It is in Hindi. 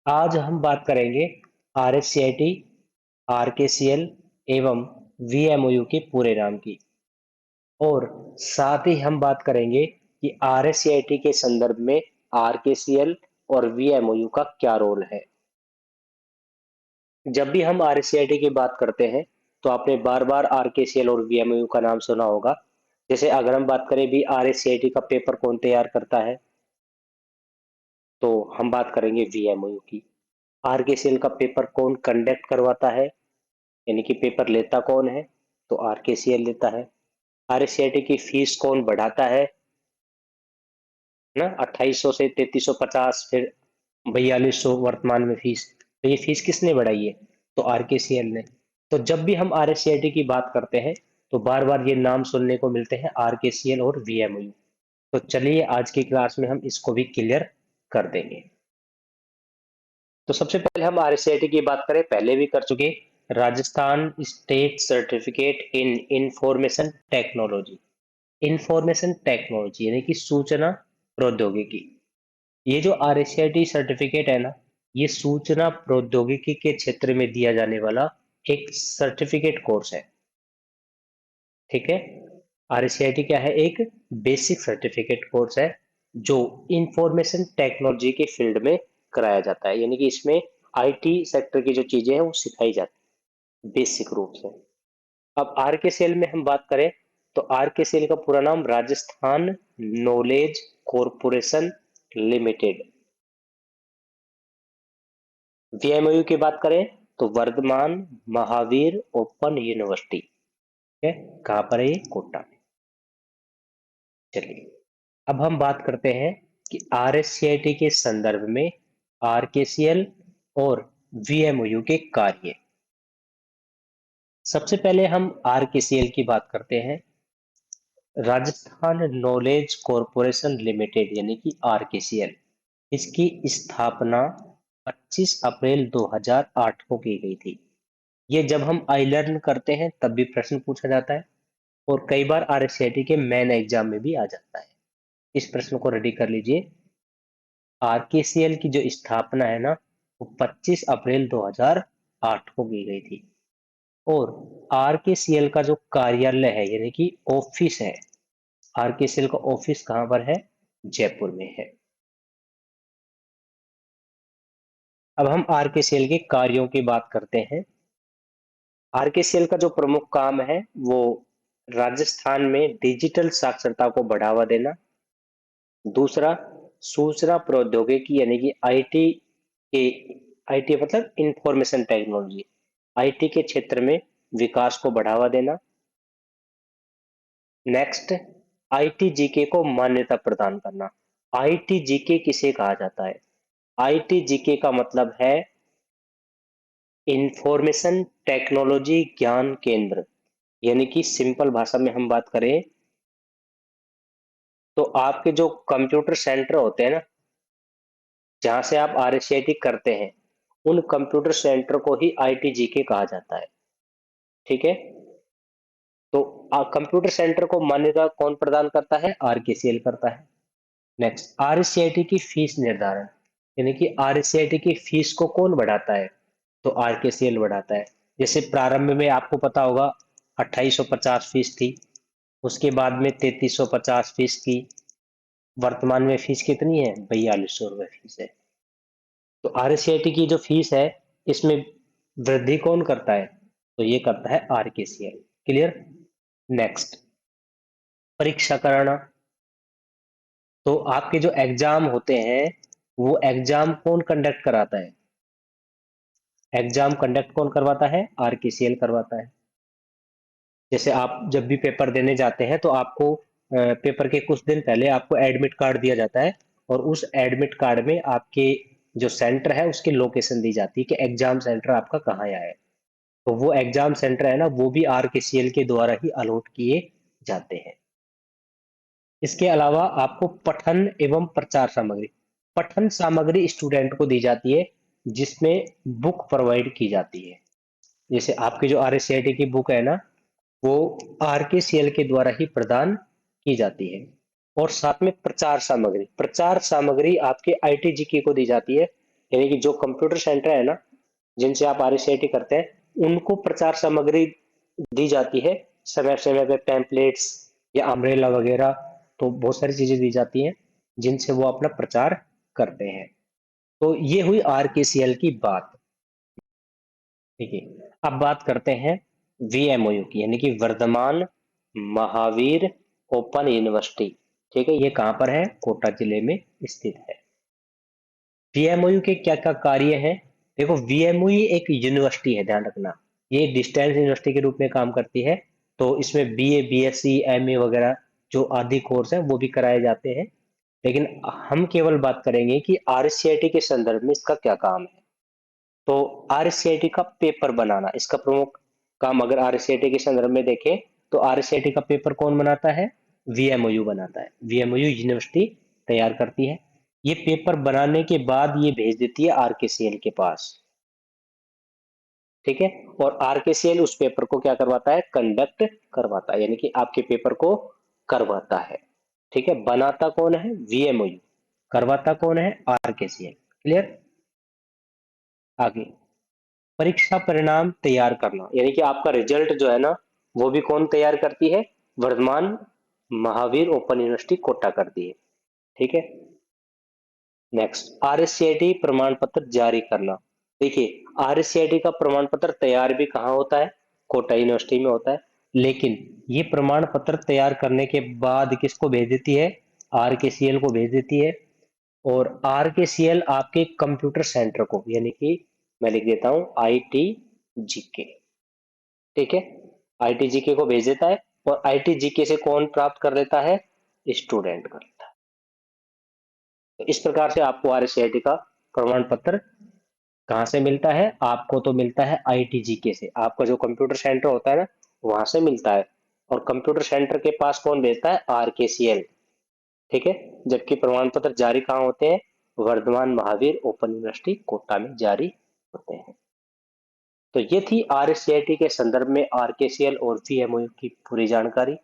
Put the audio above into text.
आज हम बात करेंगे RSCIT, RKCL एवं VMOU के पूरे नाम की और साथ ही हम बात करेंगे कि RSCIT के संदर्भ में RKCL और VMOU का क्या रोल है। जब भी हम RSCIT की बात करते हैं तो आपने बार बार RKCL और VMOU का नाम सुना होगा। जैसे अगर हम बात करें भी RSCIT का पेपर कौन तैयार करता है तो हम बात करेंगे VMOU की। RKCL का पेपर कौन कंडक्ट करवाता है यानी कि पेपर लेता कौन है तो RKCL लेता है। RSCIT की फीस कौन बढ़ाता है ना, 2800 से 3350, फिर 4200 वर्तमान में फीस। तो ये फीस किसने बढ़ाई है तो RKCL ने। तो जब भी हम RSCIT की बात करते हैं तो बार बार ये नाम सुनने को मिलते हैं RKCL और VMOU। तो चलिए आज की क्लास में हम इसको भी क्लियर कर देंगे। तो सबसे पहले हम RSCIT की बात करें, पहले भी कर चुके, Rajasthan state certificate in information technology. Information technology यानी कि सूचना प्रौद्योगिकी। ये जो RSCIT सर्टिफिकेट है ना, ये सूचना प्रौद्योगिकी के क्षेत्र में दिया जाने वाला एक सर्टिफिकेट कोर्स है। ठीक है, RSCIT क्या है, एक बेसिक सर्टिफिकेट कोर्स है जो इंफॉर्मेशन टेक्नोलॉजी के फील्ड में कराया जाता है, यानी कि इसमें IT सेक्टर की जो चीजें हैं वो सिखाई जाती है बेसिक रूप से। अब RKCL में हम बात करें तो RKCL का पूरा नाम Rajasthan knowledge corporation limited. VMOU की बात करें तो वर्धमान महावीर ओपन यूनिवर्सिटी है। कहाँ पर है ये, कोटा में। चलिए अब हम बात करते हैं कि RSCIT के संदर्भ में RKCL और VMOU के कार्य। सबसे पहले हम RKCL की बात करते हैं। राजस्थान नॉलेज कॉरपोरेशन लिमिटेड यानी कि RKCL, इसकी स्थापना 25 अप्रैल 2008 को की गई थी। ये जब हम आई लर्न करते हैं तब भी प्रश्न पूछा जाता है और कई बार RSCIT के मेन एग्जाम में भी आ जाता है। इस प्रश्न को रेडी कर लीजिए। RKCL की जो स्थापना है ना, वो 25 अप्रैल 2008 को की गई थी और RKCL का जो कार्यालय है यानी कि ऑफिस है, RKCL का ऑफिस कहाँ पर है, जयपुर में है। अब हम RKCL के कार्यों की बात करते हैं। RKCL का जो प्रमुख काम है वो राजस्थान में डिजिटल साक्षरता को बढ़ावा देना। दूसरा, सूचना प्रौद्योगिकी यानी कि के IT मतलब इंफॉर्मेशन टेक्नोलॉजी, IT के क्षेत्र में विकास को बढ़ावा देना। नेक्स्ट, IT GK को मान्यता प्रदान करना। IT GK किसे कहा जाता है, IT GK का मतलब है इंफॉर्मेशन टेक्नोलॉजी ज्ञान केंद्र, यानी कि सिंपल भाषा में हम बात करें तो आपके जो कंप्यूटर सेंटर होते हैं ना, जहां से आप RSCIT करते हैं, उन कंप्यूटर सेंटर को ही IT GK कहा जाता है। ठीक है, तो कंप्यूटर सेंटर को मान्यता कौन प्रदान करता है, RKCL करता है। नेक्स्ट, RSCIT की फीस निर्धारण यानी कि RSCIT की फीस को कौन बढ़ाता है तो RKCL बढ़ाता है। जैसे प्रारंभ में आपको पता होगा 2850 फीस थी, उसके बाद में 3350 फीस की, वर्तमान में फीस कितनी है, 4200 रुपए फीस है। तो RSCIT की जो फीस है इसमें वृद्धि कौन करता है तो ये करता है RKCL। क्लियर। नेक्स्ट, परीक्षा कराना। तो आपके जो एग्जाम होते हैं वो एग्जाम कौन कंडक्ट कराता है, एग्जाम कंडक्ट कौन करवाता है, RKCL करवाता है। जैसे आप जब भी पेपर देने जाते हैं तो आपको पेपर के कुछ दिन पहले आपको एडमिट कार्ड दिया जाता है और उस एडमिट कार्ड में आपके जो सेंटर है उसकी लोकेशन दी जाती है कि एग्जाम सेंटर आपका कहाँ आया है। तो वो एग्जाम सेंटर है ना, वो भी RKCL के द्वारा ही अलॉट किए जाते हैं। इसके अलावा आपको पठन एवं प्रचार सामग्री, पठन सामग्री स्टूडेंट को दी जाती है जिसमें बुक प्रोवाइड की जाती है। जैसे आपकी जो RSCIT की बुक है ना, वो RKCL के द्वारा ही प्रदान की जाती है। और साथ में प्रचार सामग्री, प्रचार सामग्री आपके IT GK को दी जाती है यानी कि जो कंप्यूटर सेंटर है ना, जिनसे आप RCIT करते हैं, उनको प्रचार सामग्री दी जाती है समय समय पे, पैम्पलेट्स या अम्ब्रेला वगैरह, तो बहुत सारी चीजें दी जाती हैं जिनसे वो अपना प्रचार करते हैं। तो ये हुई RKCL की बात। ठीक है, अब बात करते हैं VMOU की, यानी कि वर्धमान महावीर ओपन यूनिवर्सिटी। ठीक है, ये कहाँ पर है? कोटा जिले में स्थित है। VMOU के क्या क्या कार्य हैं? देखो, VMOU एक यूनिवर्सिटी है, ध्यान रखना, ये डिस्टेंस यूनिवर्सिटी के रूप में काम करती है। तो इसमें BA BSc MA वगैरह जो आदि कोर्स है वो भी कराए जाते हैं। लेकिन हम केवल बात करेंगे कि RCIT के संदर्भ में इसका क्या काम है। तो RCIT का पेपर बनाना इसका प्रमुख काम, अगर RCIT के संदर्भ में देखें तो RCIT का पेपर कौन बनाता है? VMOU बनाता है। VMOU यूनिवर्सिटी तैयार करती है। ये पेपर बनाने के बाद ये भेज देती है RKCL के पास। ठीक है, और RKCL उस पेपर को क्या करवाता है? कंडक्ट करवाता है, यानी कि आपके पेपर को करवाता है। ठीक है, बनाता कौन है? VMOU, करवाता कौन है? RKCL। क्लियर? आगे, परीक्षा परिणाम तैयार करना, यानी कि आपका रिजल्ट जो है ना, वो भी कौन तैयार करती है? वर्धमान महावीर ओपन यूनिवर्सिटी कोटा करती है। ठीक है, नेक्स्ट, RSCIT प्रमाण पत्र जारी करना। देखिए, RSCIT का प्रमाण पत्र तैयार भी कहाँ होता है? कोटा यूनिवर्सिटी में होता है। लेकिन ये प्रमाण पत्र तैयार करने के बाद किसको भेज देती है? RKCL को भेज देती है। और RKCL आपके कंप्यूटर सेंटर को, यानी कि मैं लिख देता हूं ITGK। ठीक है, ITGK को भेज देता है, और ITGK से कौन प्राप्त कर लेता है? स्टूडेंट कर लेता है। तो इस प्रकार से आपको RSCIT का प्रमाण पत्र कहाँ से मिलता है? आपको तो मिलता है ITGK से, आपका जो कंप्यूटर सेंटर होता है ना, वहां से मिलता है। और कंप्यूटर सेंटर के पास कौन भेजता है? RKCL। ठीक है, जबकि प्रमाण पत्र जारी कहाँ होते हैं? वर्धमान महावीर ओपन यूनिवर्सिटी कोटा में जारी होते हैं। तो ये थी RSCIT के संदर्भ में RKCL और VMOU की पूरी जानकारी।